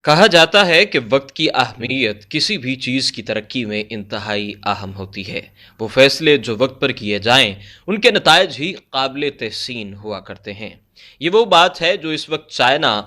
کہا جاتا ہے کہ وقت کی اہمیت کسی بھی چیز کی ترقی میں انتہائی اہم ہوتی ہے۔ وہ فیصلے جو وقت پر کیے جائیں، ان کے نتائج ہی قابل تحسین ہوا کرتے ہیں۔ یہ وہ بات ہے جو اس وقت چائنا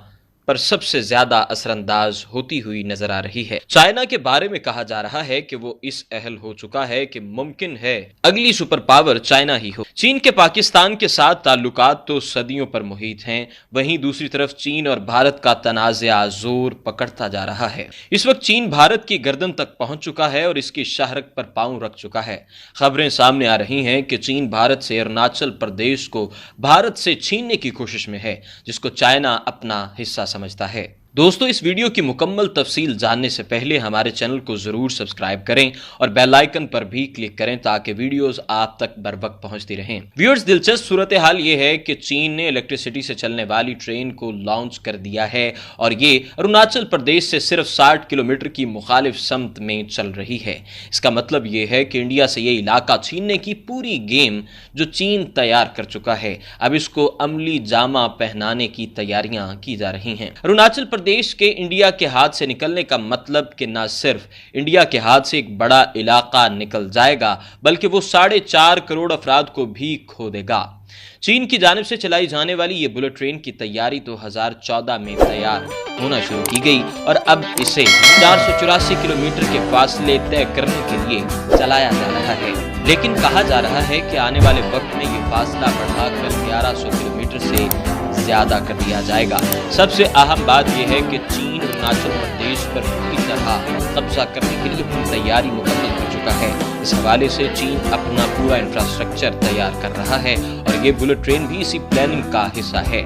پر سب سے زیادہ اثر انداز ہوتی ہوئی نظر آ رہی ہے۔ چائنا کے بارے میں کہا جا رہا ہے کہ وہ اس اہل ہو چکا ہے کہ ممکن ہے اگلی سپر پاور چائنا ہی ہو۔ چین کے پاکستان کے ساتھ تعلقات تو صدیوں پر محیط ہیں، وہیں دوسری طرف چین اور بھارت کا تنازع زور پکڑتا جا رہا ہے۔ اس وقت چین بھارت کی گردن تک پہنچ چکا ہے اور اس کی شہرک پر پاؤں رکھ چکا ہے۔ خبریں سامنے آ رہی ہیں کہ چین بھارت سے اروناچل پردیش کو بھارت سے چھیننے کی کوشش میں ہے، جس کو چائنا اپنا حصہ سمجھتا ہے۔ دوستو، اس ویڈیو کی مکمل تفصیل جاننے سے پہلے ہمارے چینل کو ضرور سبسکرائب کریں اور بیل آئیکن پر بھی کلک کریں تاکہ ویڈیوز آپ تک بر وقت پہنچتی رہیں۔ ویورز، دلچسپ صورتحال یہ ہے کہ چین نے الیکٹریسٹی سے چلنے والی ٹرین کو لانچ کر دیا ہے اور یہ اروناچل پردیش سے صرف 60 کلومیٹر کی مخالف سمت میں چل رہی ہے۔ اس کا مطلب یہ ہے کہ انڈیا سے یہ علاقہ چھیننے کی پوری گیم جو چین تیار کر چکا ہے، اب اس کو عملی جامہ پہنانے کی تیاریاں کی جا رہی ہیں۔ اروناچل پردیش کے انڈیا کے ہاتھ سے نکلنے کا مطلب کہ نہ صرف انڈیا کے ہاتھ سے ایک بڑا علاقہ نکل جائے گا بلکہ وہ 4.5 کروڑ افراد کو بھی کھو دے گا۔ چین کی جانب سے چلائی جانے والی یہ بلٹ ٹرین کی تیاری 2014 میں تیار ہونا شروع کی گئی اور اب اسے 484 کلومیٹر کے فاصلے طے کرنے کے لیے چلایا جا رہا ہے، لیکن کہا جا رہا ہے کہ آنے والے وقت میں یہ فاصلہ بڑھا کر 1100 کلومیٹر سے زیادہ کر دیا جائے گا۔ سب سے اہم بات یہ ہے کہ چین اروناچل پردیش پر پوری طرح قبضہ کرنے کے لیے اپنی تیاری مکمل کر چکا ہے۔ اس حوالے سے چین اپنا پورا انفراسٹرکچر تیار کر رہا ہے اور یہ بلٹ ٹرین بھی اسی پلاننگ کا حصہ ہے۔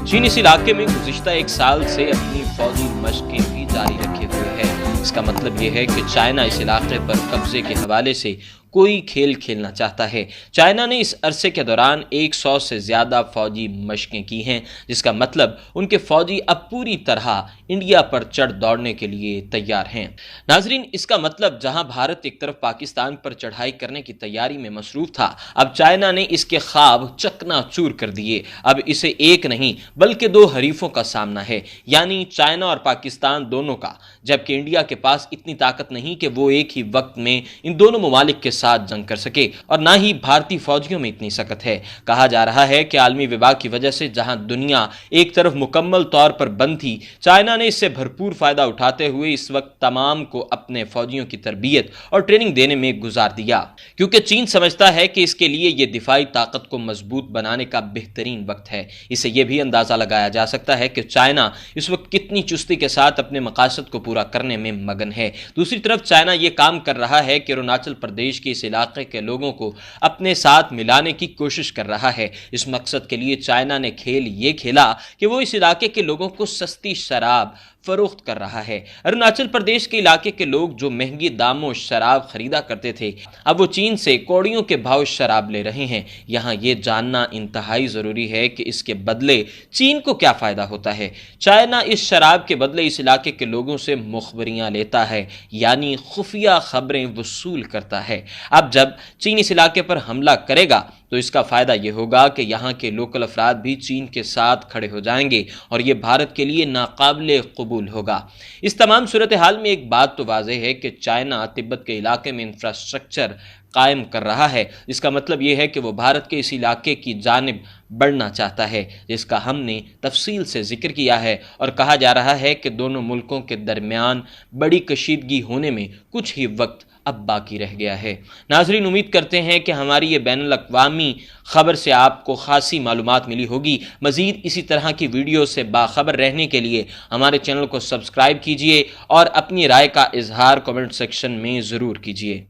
چین اس علاقے میں گزشتہ 1 سال سے اپنی فوجی مشقیں بھی جاری رکھے ہوئے ہے۔ اس کا مطلب یہ ہے کہ چائنا اس علاقے پر قبضے کے حوالے سے کوئی کھیل کھیلنا چاہتا ہے۔ چائنا نے اس عرصے کے دوران 100 سے زیادہ فوجی مشقیں کی ہیں، جس کا مطلب ان کے فوجی اب پوری طرح انڈیا پر چڑھ دوڑنے کے لیے تیار ہیں۔ ناظرین، اس کا مطلب جہاں بھارت ایک طرف پاکستان پر چڑھائی کرنے کی تیاری میں مصروف تھا، اب چائنا نے اس کے خواب چکنا چور کر دیے۔ اب اسے ایک نہیں بلکہ 2 حریفوں کا سامنا ہے، یعنی چائنا اور پاکستان دونوں کا، جبکہ انڈیا کے پاس اتنی طاقت نہیں کہ وہ ایک ہی وقت میں ان دونوں ممالک کے ساتھ جنگ کر سکے، اور نہ ہی بھارتی فوجیوں میں اتنی سکت ہے۔ کہا جا رہا ہے کہ عالمی وبا کی وجہ سے جہاں دنیا ایک طرف مکمل طور پر بند تھی، چائنا نے اس سے بھرپور فائدہ اٹھاتے ہوئے اس وقت تمام کو اپنے فوجیوں کی تربیت اور ٹریننگ دینے میں گزار دیا، کیونکہ چین سمجھتا ہے کہ اس کے لیے یہ دفاعی طاقت کو مضبوط بنانے کا بہترین وقت ہے۔ اسے یہ بھی اندازہ لگایا جا سکتا ہے کہ چائنا اس وقت کتنی چستی کے ساتھ اپنے مقاصد کو پورا کرنے میں مگن ہے۔ دوسری طرف چائنا یہ کام کر رہا ہے کہ اروناچل پردیش کے اس علاقے کے لوگوں کو اپنے ساتھ ملانے کی کوشش کر رہا ہے۔ اس مقصد کے لیے چائنا نے کھیل یہ کھیلا کہ وہ اس علاقے کے لوگوں کو سستی شراب فروخت کر رہا ہے۔ اروناچل پردیش کے علاقے کے لوگ جو مہنگی داموں شراب خریدا کرتے تھے، اب وہ چین سے کوڑیوں کے بھاؤ شراب لے رہے ہیں۔ یہاں یہ جاننا انتہائی ضروری ہے کہ اس کے بدلے چین کو کیا فائدہ ہوتا ہے۔ چائنا اس شراب کے بدلے اس علاقے کے لوگوں سے مخبریاں لیتا ہے، یعنی خفیہ خبریں وصول کرتا ہے۔ اب جب چین اس علاقے پر حملہ کرے گا تو اس کا فائدہ یہ ہوگا کہ یہاں کے لوکل افراد بھی چین کے ساتھ کھڑے ہو جائیں گے اور یہ بھارت کے لیے ناقابل قبول ہوگا۔ اس تمام صورتحال میں ایک بات تو واضح ہے کہ چائنا تبت کے علاقے میں انفراسٹرکچر قائم کر رہا ہے، جس کا مطلب یہ ہے کہ وہ بھارت کے اس علاقے کی جانب بڑھنا چاہتا ہے، جس کا ہم نے تفصیل سے ذکر کیا ہے، اور کہا جا رہا ہے کہ دونوں ملکوں کے درمیان بڑی کشیدگی ہونے میں کچھ ہی وقت اب باقی رہ گیا ہے۔ ناظرین، امید کرتے ہیں کہ ہماری یہ بین الاقوامی خبر سے آپ کو خاصی معلومات ملی ہوگی۔ مزید اسی طرح کی ویڈیو سے باخبر رہنے کے لیے ہمارے چینل کو سبسکرائب کیجئے اور اپنی رائے کا اظہار کمنٹ سیکشن میں ضرور کیجئے۔